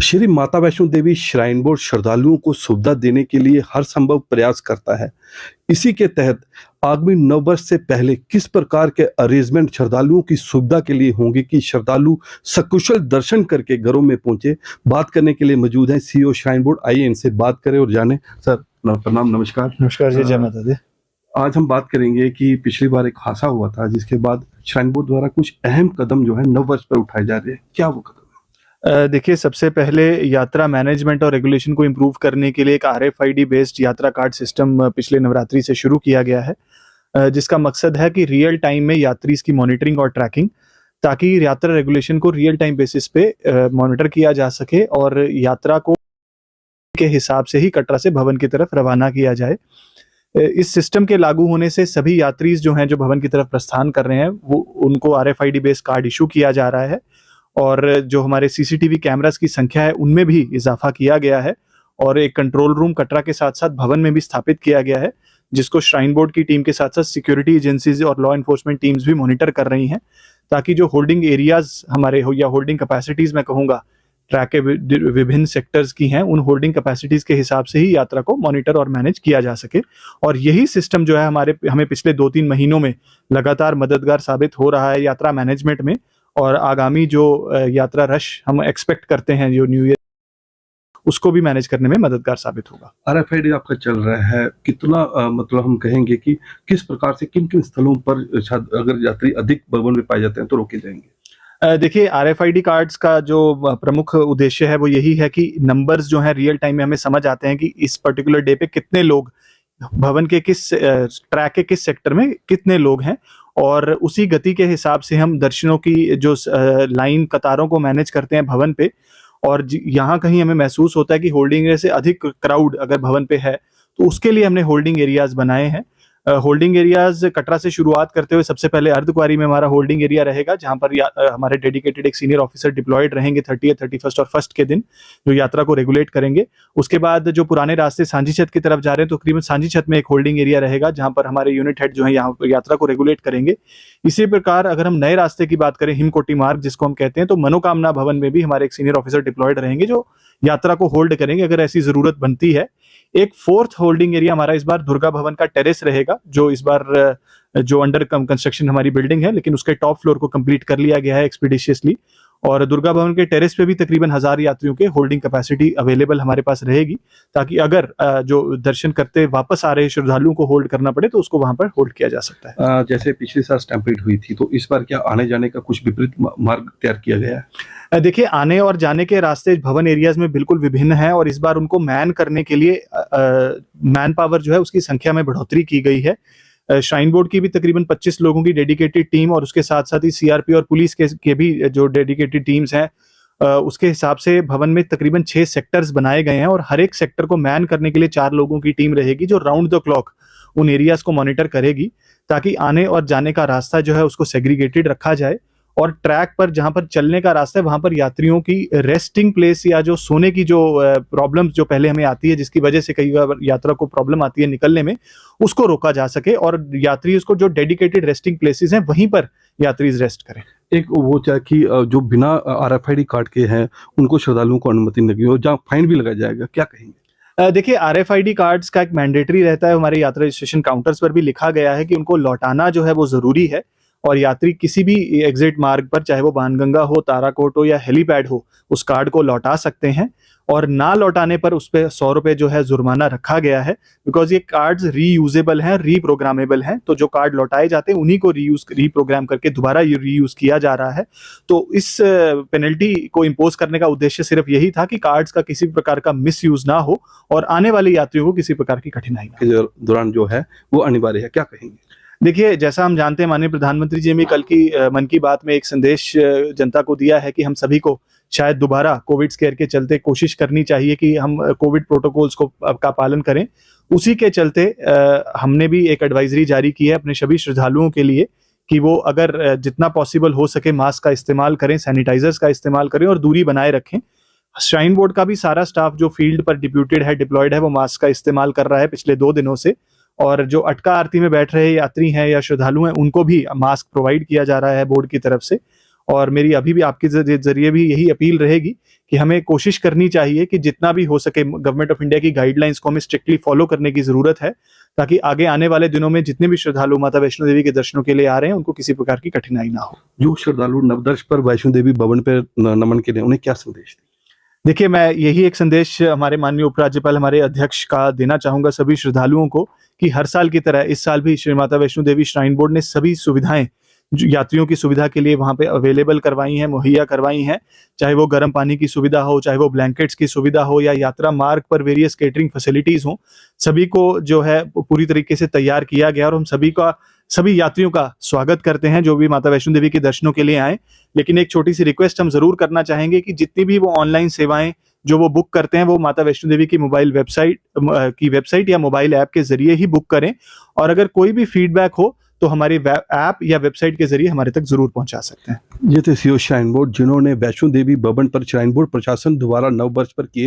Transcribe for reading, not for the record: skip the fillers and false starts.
Shri Mata Vaishno Devi shrine board श्रद्धालुओं को सुविधा देने के लिए हर संभव प्रयास करता है। इसी के तहत आगामी नव वर्ष से पहले किस प्रकार के अरेंजमेंट श्रद्धालुओं की सुविधा के लिए होंगे कि श्रद्धालु सकुशल दर्शन करके घरों में पहुंचे। बात करने के लिए मौजूद हैं सीईओ श्राइन बोर्ड। आइए इनसे बात करें और जाने। सर प्रणाम, नमस्कार। नमस्कार जी, जय माता दी। आज हम बात करेंगे कि पिछली बार एक हादसा हुआ था जिसके बाद श्राइन बोर्ड द्वारा कुछ अहम कदम जो है नव वर्ष पर उठाए जा रहे हैं। क्या वो कदम? देखिए, सबसे पहले यात्रा मैनेजमेंट और रेगुलेशन को इम्प्रूव करने के लिए एक RFID बेस्ड यात्रा कार्ड सिस्टम पिछले नवरात्रि से शुरू किया गया है, जिसका मकसद है कि रियल टाइम में यात्री की मॉनिटरिंग और ट्रैकिंग, ताकि यात्रा रेगुलेशन को रियल टाइम बेसिस पे मॉनिटर किया जा सके और यात्रा को के हिसाब से ही कटरा से भवन की तरफ रवाना किया जाए। इस सिस्टम के लागू होने से सभी यात्री जो हैं, जो भवन की तरफ प्रस्थान कर रहे हैं, वो उनको RFID बेस्ड कार्ड इशू किया जा रहा है और जो हमारे CCTV कैमरास की संख्या है उनमें भी इजाफा किया गया है और एक कंट्रोल रूम कटरा के साथ साथ भवन में भी स्थापित किया गया है, जिसको श्राइन बोर्ड की टीम के साथ साथ सिक्योरिटी एजेंसीज और लॉ एनफोर्समेंट टीम्स भी मॉनिटर कर रही हैं, ताकि जो होल्डिंग एरियाज हमारे हो या होल्डिंग कैपेसिटीज मैं कहूँगा ट्रैक के विभिन्न सेक्टर्स की हैं, उन होल्डिंग कैपेसिटीज के हिसाब से ही यात्रा को मॉनिटर और मैनेज किया जा सके। और यही सिस्टम जो है हमें पिछले 2-3 महीनों में लगातार मददगार साबित हो रहा है यात्रा मैनेजमेंट में। और आगामी जो यात्रा रश हम एक्सपेक्ट करते हैं जो न्यू ईयर, उसको भी मैनेज करने में मददगार साबित होगा। RFID आपका चल रहा है कितना, मतलब हम कहेंगे कि किस प्रकार से किन किन स्थलों पर अगर यात्री अधिक भवन में पाए जाते हैं तो रोके जाएंगे? देखिए, RFID कार्ड्स का जो प्रमुख उद्देश्य है वो यही है कि नंबर्स जो है रियल टाइम में हमें समझ आते हैं कि इस पर्टिकुलर डे पे कितने लोग भवन के किस ट्रैक के किस सेक्टर में कितने लोग हैं, और उसी गति के हिसाब से हम दर्शनों की जो लाइन कतारों को मैनेज करते हैं भवन पे। और यहाँ कहीं हमें महसूस होता है कि होल्डिंग एरिया से अधिक क्राउड अगर भवन पे है, तो उसके लिए हमने होल्डिंग एरियाज बनाए हैं। होल्डिंग एरियाज कटरा से शुरुआत करते हुए सबसे पहले अर्धकुंवारी में हमारा होल्डिंग एरिया रहेगा, जहां पर हमारे डेडिकेटेड एक सीनियर ऑफिसर डिप्लॉयड रहेंगे 30, 31 और 1 के दिन, जो यात्रा को रेगुलेट करेंगे। उसके बाद जो पुराने रास्ते सांझी छत की तरफ जा रहे हैं, तो तकरीबन सांझी छत में एक होल्डिंग एरिया रहेगा, जहां पर हमारे यूनिट हेड जो है यहाँ यात्रा को रेगुलेट करेंगे। इसी प्रकार अगर हम नए रास्ते की बात करें, हिमकोटी मार्ग जिसको हम कहते हैं, तो मनोकामना भवन में भी हमारे एक सीनियर ऑफिसर डिप्लॉयड रहेंगे, जो यात्रा को होल्ड करेंगे अगर ऐसी जरूरत बनती है। एक 4th होल्डिंग एरिया हमारा इस बार दुर्गा भवन का टेरेस रहेगा, जो इस बार जो अंडर कंस्ट्रक्शन हमारी बिल्डिंग है, लेकिन उसके टॉप फ्लोर को कंप्लीट कर लिया गया है एक्सपीडिशियसली। और दुर्गा भवन के टेरेस पे भी तकरीबन 1000 यात्रियों के होल्डिंग कैपेसिटी अवेलेबल हमारे पास रहेगी, ताकि अगर जो दर्शन करते वापस आ रहे श्रद्धालुओं को होल्ड करना पड़े तो उसको वहां पर होल्ड किया जा सकता है। जैसे पिछले साल स्टैम्पेड हुई थी, तो इस बार क्या आने जाने का कुछ विपरीत मार्ग तैयार किया गया है? देखिए, आने और जाने के रास्ते भवन एरियाज में बिल्कुल विभिन्न हैं और इस बार उनको मैन करने के लिए मैन पावर जो है उसकी संख्या में बढ़ोतरी की गई है। श्राइन बोर्ड की भी तकरीबन 25 लोगों की डेडिकेटेड टीम और उसके साथ साथ ही CRP और पुलिस के भी जो डेडिकेटेड टीम्स हैं, उसके हिसाब से भवन में तकरीबन 6 सेक्टर्स बनाए गए हैं और हर एक सेक्टर को मैन करने के लिए 4 लोगों की टीम रहेगी, जो राउंड द क्लॉक उन एरियाज को मॉनिटर करेगी, ताकि आने और जाने का रास्ता जो है उसको सेग्रीगेटेड रखा जाए। और ट्रैक पर जहां पर चलने का रास्ता है, वहां पर यात्रियों की रेस्टिंग प्लेस या जो सोने की जो प्रॉब्लम्स जो पहले हमें आती है, जिसकी वजह से कई बार यात्रा को प्रॉब्लम आती है निकलने में, उसको रोका जा सके और यात्री उसको जो डेडिकेटेड रेस्टिंग प्लेसेस हैं वहीं पर यात्री रेस्ट करें। एक वो चाहे कि जो बिना RFID कार्ड के हैं उनको श्रद्धालुओं को अनुमति नहीं होगी और जहाँ फाइन भी लगाया जाएगा, क्या कहेंगे? देखिए, RFID कार्ड्स का एक मैंडेटरी रहता है, हमारे यात्रा रजिस्ट्रेशन काउंटर्स पर भी लिखा गया है कि उनको लौटाना जो है वो जरूरी है। और यात्री किसी भी एग्जिट मार्ग पर, चाहे वो बाणगंगा हो, ताराकोट हो या हेलीपैड हो, उस कार्ड को लौटा सकते हैं। और ना लौटाने पर उस पर 100 रुपए जो है जुर्माना रखा गया है, बिकॉज ये कार्ड्स रीयूजेबल हैं, रीप्रोग्रामेबल हैं। तो जो कार्ड लौटाए जाते हैं उन्हीं को रीप्रोग्राम करके दोबारा रीयूज किया जा रहा है। तो इस पेनल्टी को इम्पोज करने का उद्देश्य सिर्फ यही था कि कार्ड्स का किसी प्रकार का मिस यूज ना हो और आने वाले यात्रियों को किसी प्रकार की कठिनाई ना हो। दौरान जो है वो अनिवार्य है, क्या कहेंगे? देखिए, जैसा हम जानते हैं, माननीय प्रधानमंत्री जी ने कल की मन की बात में एक संदेश जनता को दिया है कि हम सभी को शायद दोबारा कोविड स्केयर के चलते कोशिश करनी चाहिए कि हम कोविड प्रोटोकॉल्स का पालन करें। उसी के चलते हमने भी एक एडवाइजरी जारी की है अपने सभी श्रद्धालुओं के लिए कि वो अगर जितना पॉसिबल हो सके मास्क का इस्तेमाल करें, सैनिटाइजर्स का इस्तेमाल करें और दूरी बनाए रखें। श्राइन बोर्ड का भी सारा स्टाफ जो फील्ड पर डिप्यूटेड है, डिप्लॉयड है, वो मास्क का इस्तेमाल कर रहा है पिछले 2 दिनों से। और जो अटका आरती में बैठ रहे यात्री हैं या श्रद्धालु हैं, उनको भी मास्क प्रोवाइड किया जा रहा है बोर्ड की तरफ से। और मेरी अभी भी आपके जरिए भी यही अपील रहेगी कि हमें कोशिश करनी चाहिए कि जितना भी हो सके गवर्नमेंट ऑफ इंडिया की गाइडलाइंस को हमें स्ट्रिक्टली फॉलो करने की जरूरत है, ताकि आगे आने वाले दिनों में जितने भी श्रद्धालु माता वैष्णो देवी के दर्शनों के लिए आ रहे हैं उनको किसी प्रकार की कठिनाई ना हो। जो श्रद्धालु नवदर्श पर वैष्णो देवी भवन पर नमन के लिए, उन्हें क्या संदेश दें? देखिए, मैं यही एक संदेश हमारे माननीय उपराज्यपाल हमारे अध्यक्ष का देना चाहूंगा सभी श्रद्धालुओं को कि हर साल की तरह इस साल भी श्री माता वैष्णो देवी श्राइन बोर्ड ने सभी सुविधाएं जो यात्रियों की सुविधा के लिए वहां पे अवेलेबल करवाई हैं, मुहैया करवाई हैं। चाहे वो गर्म पानी की सुविधा हो, चाहे वो ब्लैंकेट्स की सुविधा हो, या यात्रा मार्ग पर वेरियस केटरिंग फैसिलिटीज हो, सभी को जो है पूरी तरीके से तैयार किया गया और हम सभी यात्रियों का स्वागत करते हैं जो भी माता वैष्णो देवी के दर्शनों के लिए आए। लेकिन एक छोटी सी रिक्वेस्ट हम जरूर करना चाहेंगे कि जितनी भी वो ऑनलाइन सेवाएं जो वो बुक करते हैं वो माता वैष्णो देवी की मोबाइल वेबसाइट या मोबाइल ऐप के जरिए ही बुक करें, और अगर कोई भी फीडबैक हो तो हमारी ऐप या वेबसाइट के जरिए हमारे तक जरूर पहुंचा सकते हैं। ये थे सीओ श्राइन बोर्ड, जिन्होंने वैष्णो देवी भवन पर श्राइन बोर्ड प्रशासन द्वारा नव वर्ष पर किए